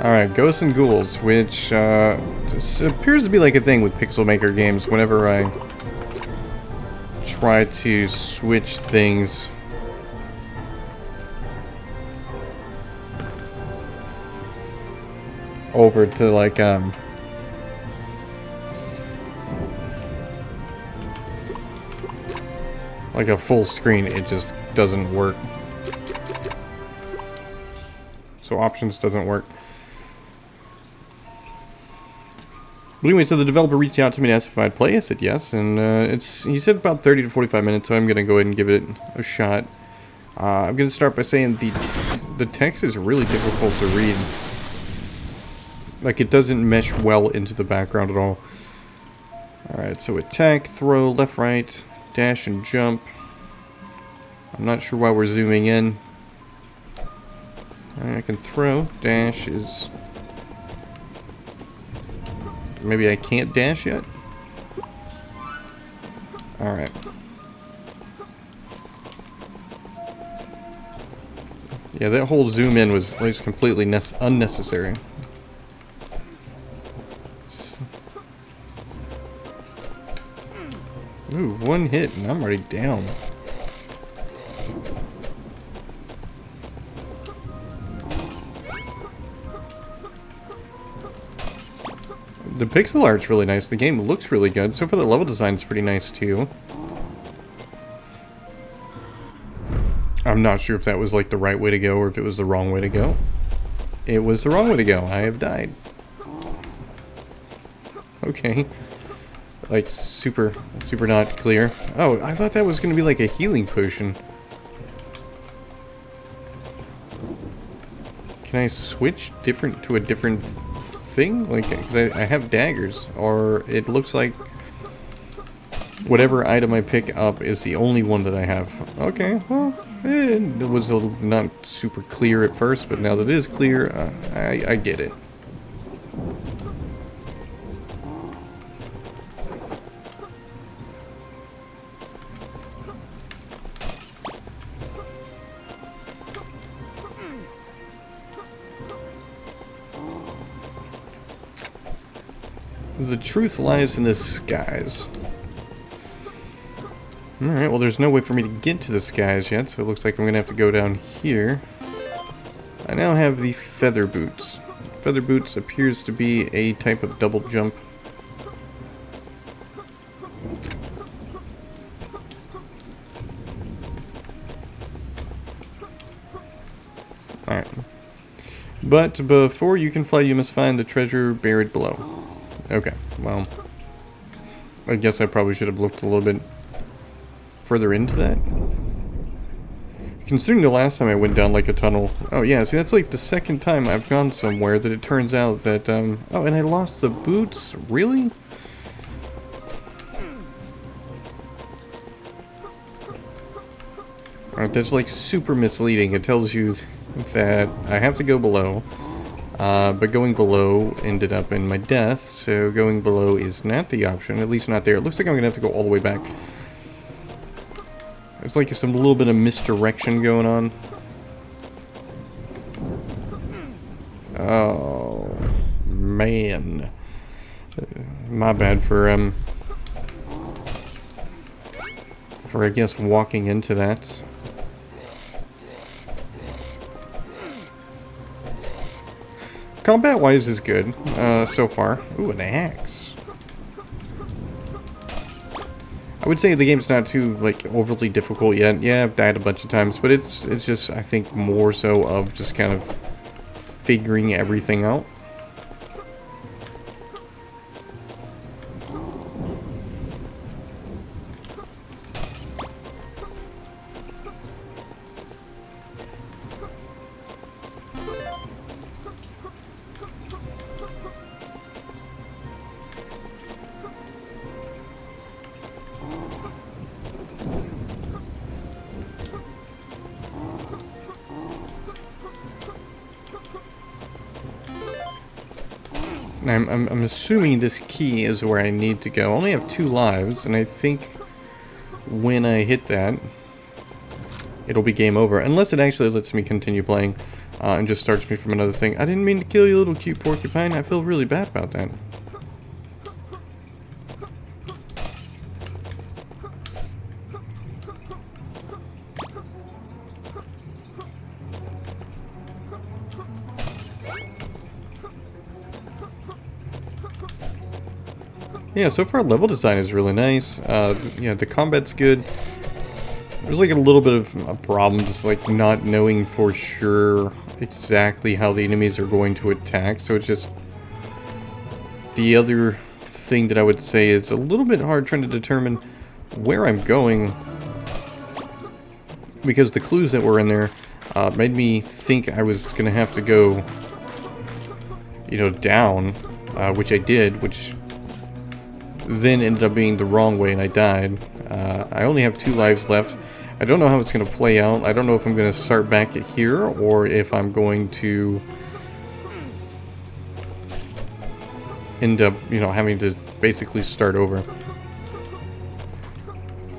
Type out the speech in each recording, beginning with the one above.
Alright, Ghosts and Ghouls, which appears to be like a thing with Pixel Maker games whenever I try to switch things. Over to like a full screen, it just doesn't work. So options doesn't work. But anyway, so the developer reached out to me to ask if I'd play. I said yes, and he said about 30 to 45 minutes, so I'm gonna go ahead and give it a shot. I'm gonna start by saying the text is really difficult to read. Like, it doesn't mesh well into the background at all. Alright, so attack, throw, left, right, dash, and jump. I'm not sure why we're zooming in. I can throw. Dash is... Maybe I can't dash yet? Alright. Yeah, that whole zoom in was completely unnecessary. Ooh, one hit and I'm already down. The pixel art's really nice. The game looks really good. So far the level design's pretty nice too. I'm not sure if that was like the right way to go or if it was the wrong way to go. It was the wrong way to go. I have died. Okay. Like, super not clear. Oh, I thought that was going to be like a healing potion. Can I switch to a different thing? Like, because I have daggers, or it looks like whatever item I pick up is the only one that I have. Okay, well, it was not super clear at first, but now that it is clear, I get it. The truth lies in the skies. Alright, well there's no way for me to get to the skies yet, so it looks like I'm gonna have to go down here. I now have the feather boots. Feather boots appears to be a type of double jump. Alright. But before you can fly, you must find the treasure buried below. Okay, well, I guess I probably should have looked a little bit further into that. Considering the last time I went down like a tunnel. Oh yeah, see that's like the second time I've gone somewhere that it turns out that, oh, and I lost the boots? Really? Alright, that's like super misleading. It tells you that I have to go below. But going below ended up in my death, so going below is not the option, at least not there. It looks like I'm going to have to go all the way back. There's like some little bit of misdirection going on. Oh, man. My bad for I guess walking into that. Combat-wise is good, so far. Ooh, an axe. I would say the game's not too, like, overly difficult yet. Yeah, I've died a bunch of times, but it's just, I think, more so of just kind of figuring everything out. I'm assuming this key is where I need to go. I only have 2 lives, and I think when I hit that, it'll be game over. Unless it actually lets me continue playing. and just starts me from another thing. I didn't mean to kill you, little cute porcupine. I feel really bad about that. Yeah, so far level design is really nice. Yeah, the combat's good. There's like a little bit of a problem, just like not knowing for sure exactly how the enemies are going to attack. So it's just the other thing that I would say is a little bit hard trying to determine where I'm going, because the clues that were in there made me think I was gonna have to go, you know, down, which I did, which then ended up being the wrong way and I died. I only have 2 lives left. I don't know how it's going to play out. I don't know if I'm going to start back at here or if I'm going to end up, you know, having to basically start over.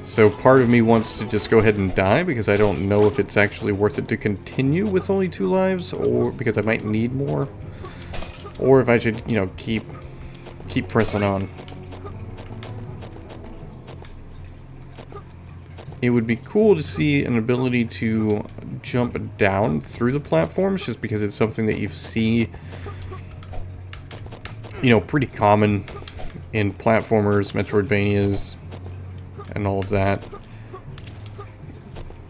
So part of me wants to just go ahead and die because I don't know if it's actually worth it to continue with only 2 lives, or because I might need more, or if I should, you know, keep pressing on. It would be cool to see an ability to jump down through the platforms, just because it's something that you see, you know, pretty common in platformers, Metroidvanias, and all of that.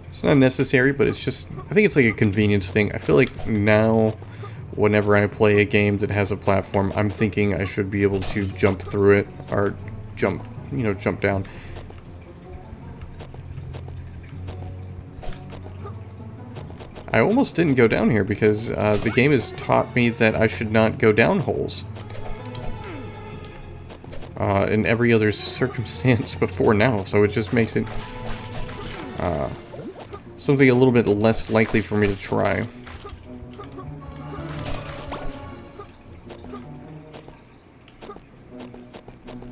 It's not necessary, but it's just, I think it's like a convenience thing. I feel like now, whenever I play a game that has a platform, I'm thinking I should be able to jump through it, or jump, you know, jump down. I almost didn't go down here because the game has taught me that I should not go down holes. In every other circumstance before now, so it just makes it something a little bit less likely for me to try.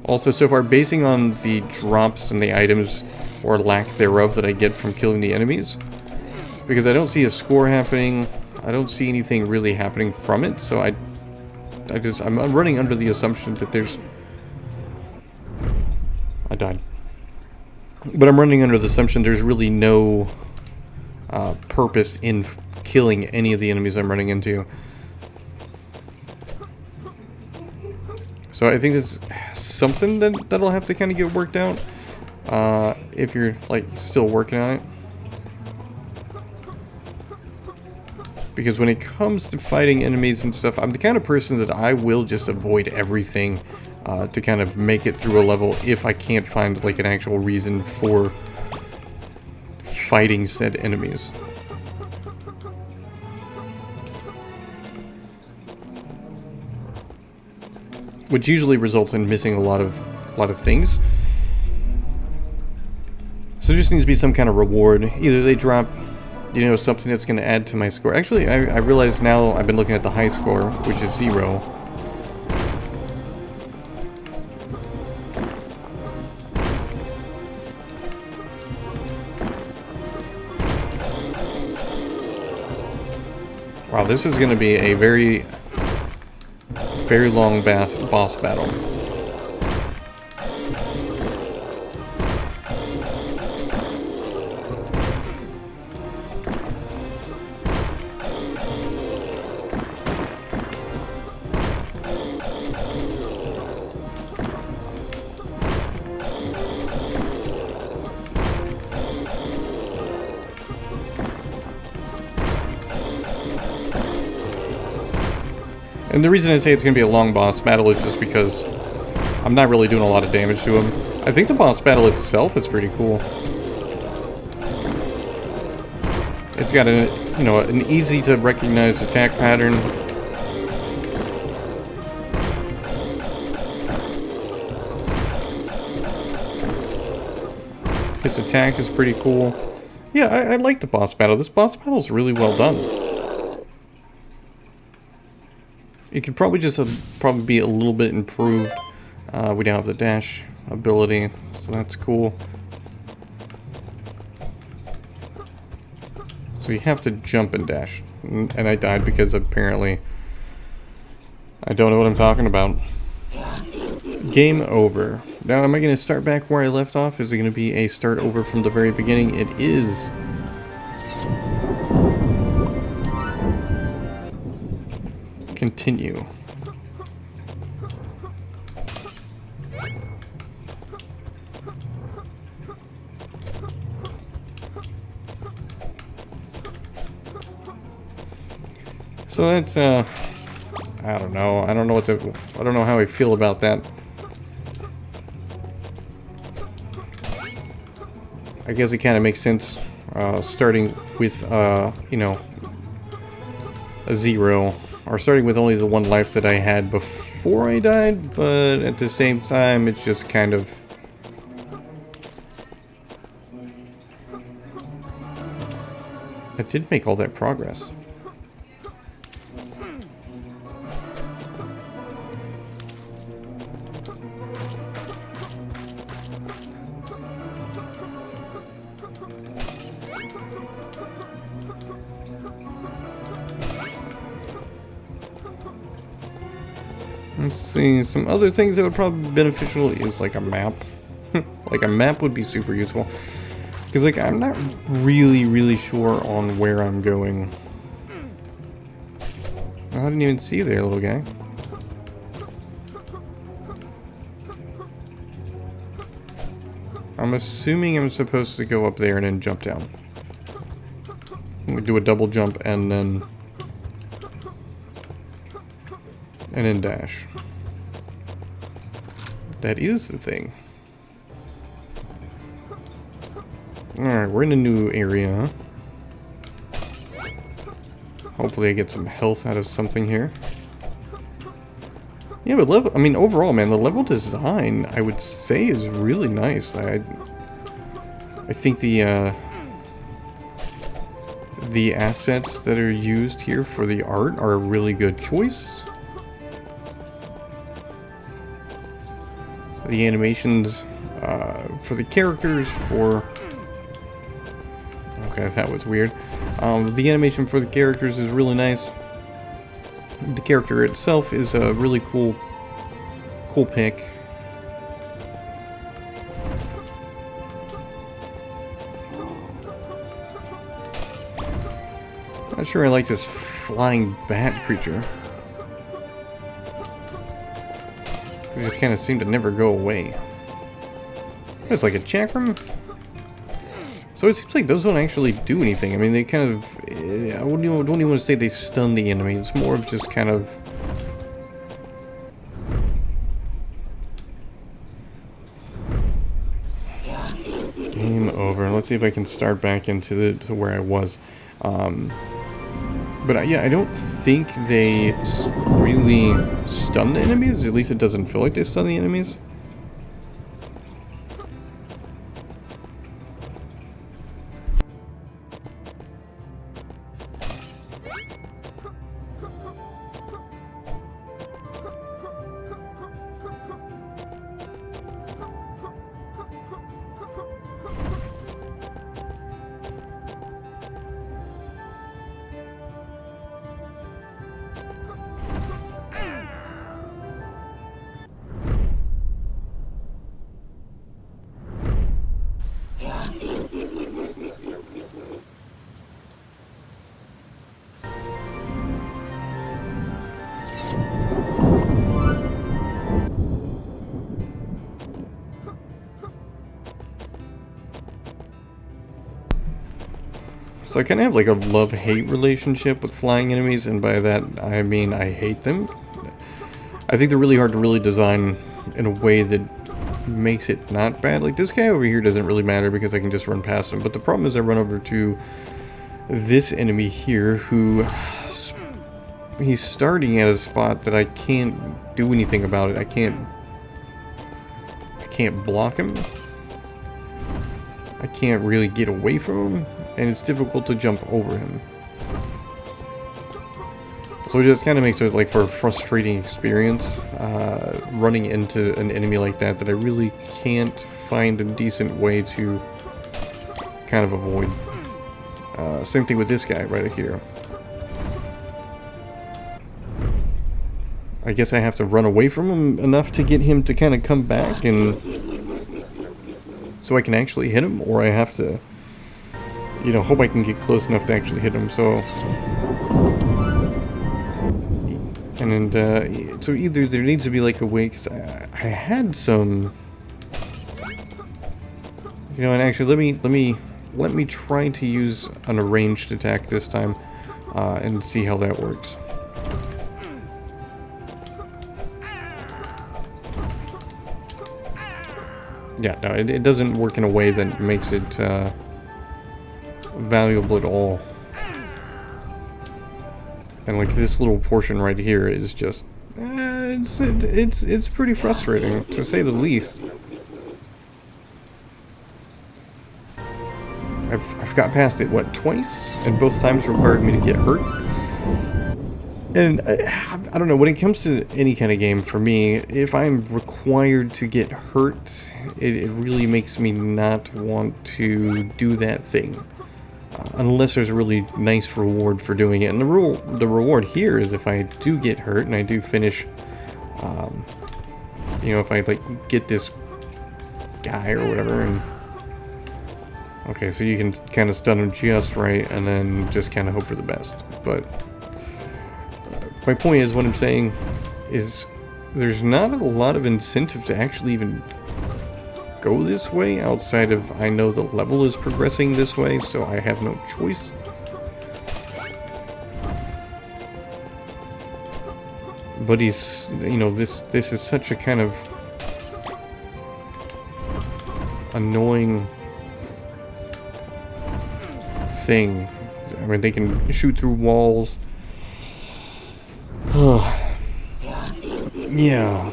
Also, so far, basing on the drops and the items, or lack thereof, that I get from killing the enemies, because I don't see a score happening, I don't see anything really happening from it, so I'm running under the assumption that there's... I died. But I'm running under the assumption there's really no purpose in killing any of the enemies I'm running into. So I think it's something that'll have to kind of get worked out if you're, like, still working on it. Because when it comes to fighting enemies and stuff, I'm the kind of person that I will just avoid everything to kind of make it through a level if I can't find, like, an actual reason for fighting said enemies. Which usually results in missing a lot of things. So there just needs to be some kind of reward. Either they drop, you know, something that's going to add to my score. Actually, I realize now I've been looking at the high score, which is 0. Wow, this is going to be a very long boss battle. And the reason I say it's going to be a long boss battle is just because I'm not really doing a lot of damage to him. I think the boss battle itself is pretty cool. It's got a, you know, an easy to recognize attack pattern. Its attack is pretty cool. Yeah, I like the boss battle. This boss battle is really well done. It could probably just probably be a little bit improved. We now have the dash ability, so that's cool. So So you have to jump and dash. And I died because apparently I don't know what I'm talking about. Game over. Now, am I going to start back where I left off? Is it going to be a start over from the very beginning? It is. Continue. So that's, I don't know. I don't know how I feel about that. I guess it kind of makes sense, starting with, you know, a 0, or starting with only the 1 life that I had before I died, but at the same time, it's just kind of... I did make all that progress. Let's see, some other things that would probably be beneficial is like a map. Like a map would be super useful. Because like I'm not really sure on where I'm going. Oh, I didn't even see you there, little guy. I'm assuming I'm supposed to go up there and then jump down. Do a double jump and then dash. That is the thing. Alright, we're in a new area, huh? Hopefully I get some health out of something here. Yeah, but level, I mean, overall, man, the level design, I would say, is really nice. I think the assets that are used here for the art are a really good choice. The animations for the characters, okay, that was weird. The animation for the characters is really nice. The character itself is a really cool pick. Not sure I like this flying bat creature. They just kind of seem to never go away. It's like a chakram. So it seems like those don't actually do anything. I mean, they kind of... I don't even want to say they stun the enemy. It's more of just kind of... Game over. Let's see if I can start back into to where I was. But yeah, I don't think they really stun the enemies. At least it doesn't feel like they stun the enemies. So I kind of have like a love-hate relationship with flying enemies, and by that I mean I hate them. I think they're really hard to really design in a way that makes it not bad. Like this guy over here doesn't really matter because I can just run past him, but the problem is I run over to this enemy here who... he's starting at a spot that I can't do anything about it. I can't block him. I can't really get away from him, and it's difficult to jump over him. So it just kind of makes it like for a frustrating experience running into an enemy like that I really can't find a decent way to kind of avoid. Same thing with this guy right here. I guess I have to run away from him enough to get him to kind of come back, and so I can actually hit him, or I have to, you know, hope I can get close enough to actually hit him. So, and so either there needs to be like a way, because I had some, you know, and actually let me try to use an arranged attack this time, and see how that works. Yeah, no, it doesn't work in a way that makes it valuable at all. And like this little portion right here is just, it's pretty frustrating, to say the least. I've got past it, what, twice? And both times required me to get hurt. And I don't know, when it comes to any kind of game, for me, if I'm required to get hurt, it really makes me not want to do that thing. Unless there's a really nice reward for doing it. And the reward here is if I do get hurt and I do finish, you know, if I like get this guy or whatever, and okay, so you can kind of stun him just right and then just kind of hope for the best. But my point is, what I'm saying is there's not a lot of incentive to actually even go this way outside of I know the level is progressing this way, so I have no choice. But he's, you know, this is such a kind of annoying thing. I mean, they can shoot through walls. Yeah,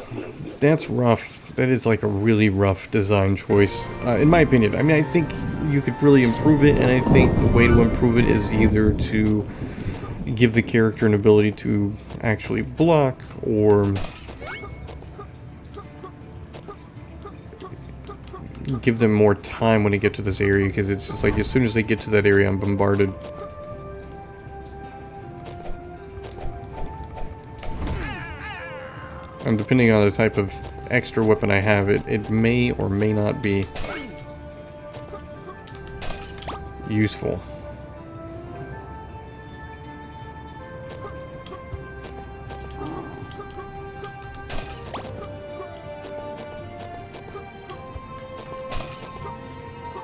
that's rough. That is like a really rough design choice, in my opinion. I mean, I think you could really improve it, and I think the way to improve it is either to give the character an ability to actually block, or give them more time when they get to this area, because it's just like as soon as they get to that area, I'm bombarded. And depending on the type of extra weapon I have, it may or may not be useful.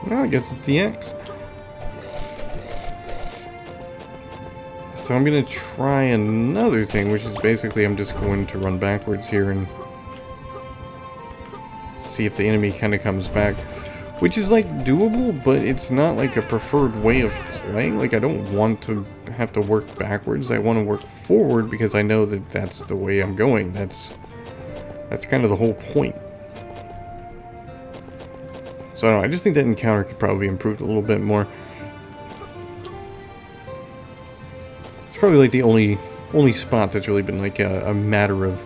Well, I guess it's the X. So I'm going to try another thing, which is basically I'm just going to run backwards here and see if the enemy kind of comes back. Which is like doable, but it's not like a preferred way of playing. Like I don't want to have to work backwards. I want to work forward because I know that that's the way I'm going. That's kind of the whole point. So I don't know, I just think that encounter could probably be improved a little bit more. It's probably like the only spot that's really been like a matter of,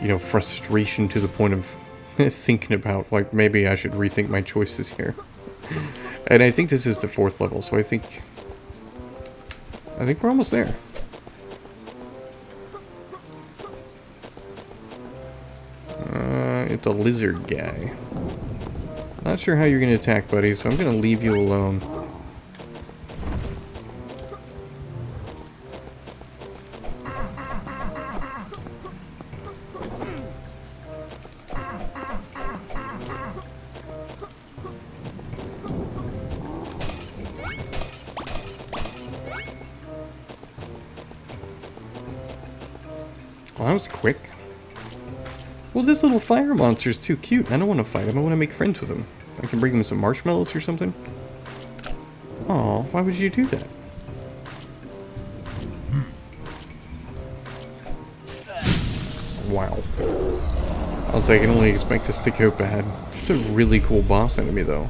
you know, frustration to the point of thinking about, like, maybe I should rethink my choices here. And I think this is the 4th level, so I think we're almost there. It's a lizard guy. Not sure how you're going to attack, buddy, so I'm going to leave you alone. Well, that was quick. Well, this little fire monster's too cute. I don't want to fight him. I want to make friends with him. I can bring him some marshmallows or something. Aw, why would you do that? Wow. I was like, I can only expect this to go bad. It's a really cool boss enemy, though.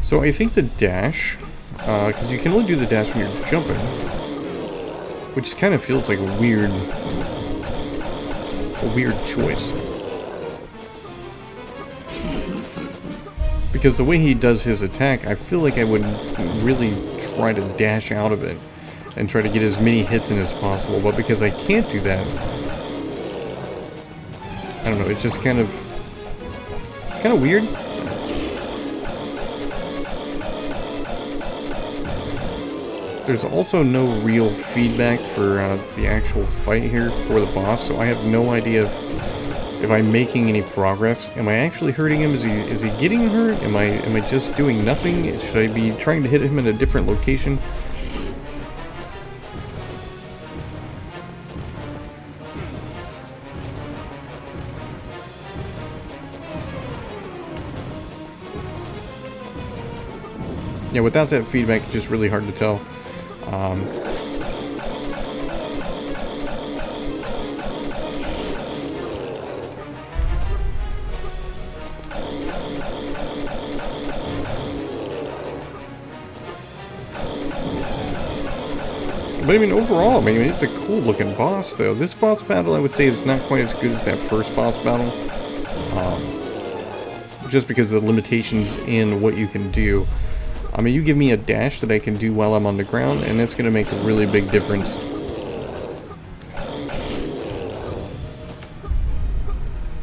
So I think the dash because you can only do the dash when you're jumping, which kind of feels like a weird choice. Because the way he does his attack, I feel like I would really try to dash out of it and try to get as many hits in as possible, but because I can't do that, I don't know, it's just kind of weird. There's also no real feedback for the actual fight here for the boss, so I have no idea if I'm making any progress. Am I actually hurting him? Is he getting hurt? Am I just doing nothing? Should I be trying to hit him in a different location? Yeah, without that feedback, it's just really hard to tell. But I mean, overall, I mean, it's a cool looking boss, though. This boss battle, I would say, is not quite as good as that first boss battle. Just because of the limitations in what you can do. I mean, you give me a dash that I can do while I'm on the ground, and that's going to make a really big difference.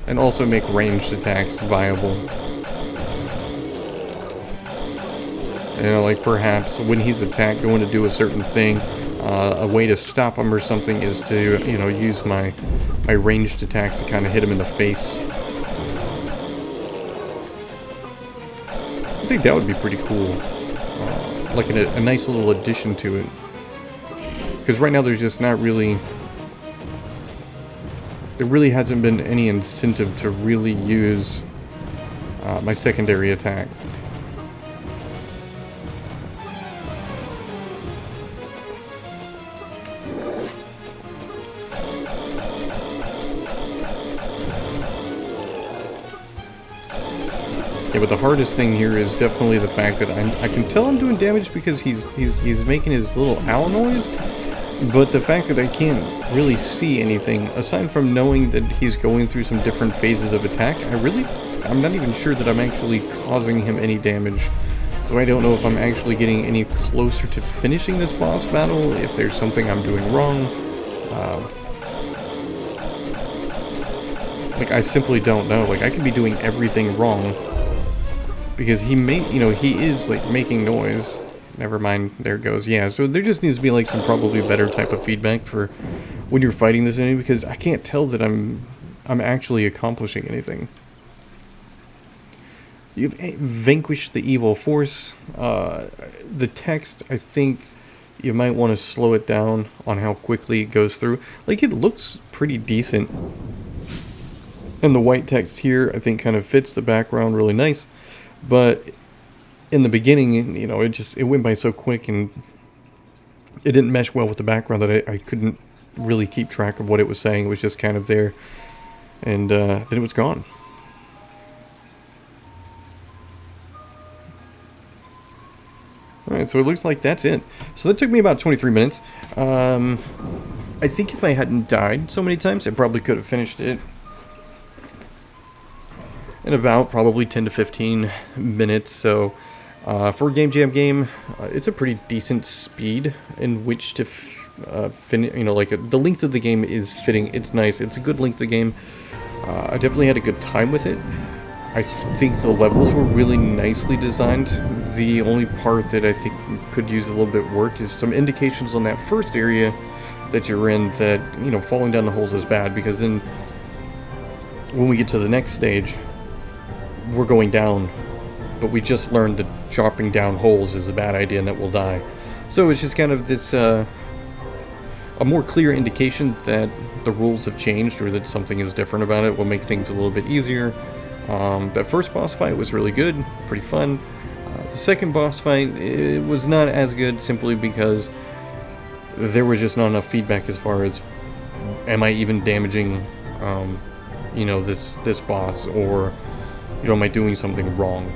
And also make ranged attacks viable. You know, like perhaps when he's attacked, going to do a certain thing, a way to stop him or something is to, you know, use my ranged attacks to kind of hit him in the face. I think that would be pretty cool. Like a nice little addition to it. Because right now there's just not really... There really hasn't been any incentive to really use my secondary attack. Yeah, but the hardest thing here is definitely the fact that I can tell I'm doing damage because he's making his little owl noise, but the fact that I can't really see anything, aside from knowing that he's going through some different phases of attack, I'm not even sure that I'm actually causing him any damage. So I don't know if I'm actually getting any closer to finishing this boss battle, if there's something I'm doing wrong. Like, I simply don't know. Like, I could be doing everything wrong. Because he is, like, making noise. Never mind, there it goes. Yeah, so there just needs to be, like, some probably better type of feedback for when you're fighting this enemy, because I can't tell that I'm actually accomplishing anything. You've vanquished the evil force. The text, I think you might want to slow it down on how quickly it goes through. Like, it looks pretty decent. And the white text here, I think, kind of fits the background really nice. But in the beginning, you know, it went by so quick, and it didn't mesh well with the background that I couldn't really keep track of what it was saying. It was just kind of there, and then it was gone. Alright, so it looks like that's it. So that took me about 23 minutes. I think if I hadn't died so many times, I probably could have finished it in about probably 10 to 15 minutes. So for a Game Jam game, it's a pretty decent speed in which to finish. You know, like the length of the game is fitting. It's nice. It's a good length of the game. I definitely had a good time with it. I think the levels were really nicely designed. The only part that I think could use a little bit of work is some indications on that first area that you're in that, you know, falling down the holes is bad, because then when we get to the next stage, we're going down, but we just learned that chopping down holes is a bad idea and that we'll die. So it's just kind of this a more clear indication that the rules have changed, or that something is different about it will make things a little bit easier. That first boss fight was really good, pretty fun. The second boss fight, it was not as good, simply because there was just not enough feedback as far as, am I even damaging you know, this boss, or, you know, am I doing something wrong?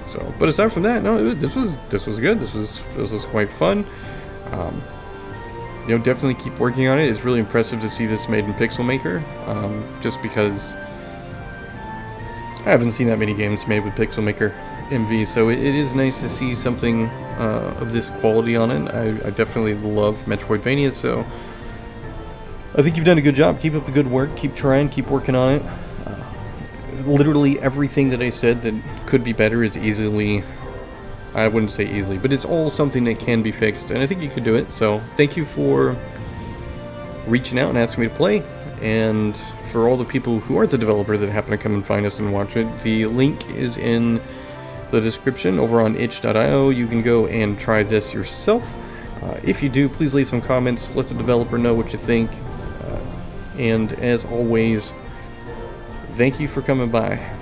So, but aside from that, no, this was good. This was quite fun. You know, definitely keep working on it. It's really impressive to see this made in Pixel Maker, just because I haven't seen that many games made with Pixel Maker MV, so it is nice to see something of this quality on it. I definitely love Metroidvania, so I think you've done a good job. Keep up the good work. Keep trying. Keep working on it. Literally everything that I said that could be better is easily, I wouldn't say easily, but it's all something that can be fixed, and I think you could do it. So thank you for reaching out and asking me to play, and for all the people who aren't the developer that happen to come and find us and watch it, the link is in the description over on itch.io. You can go and try this yourself. If you do, please leave some comments, let the developer know what you think, and as always, thank you for coming by.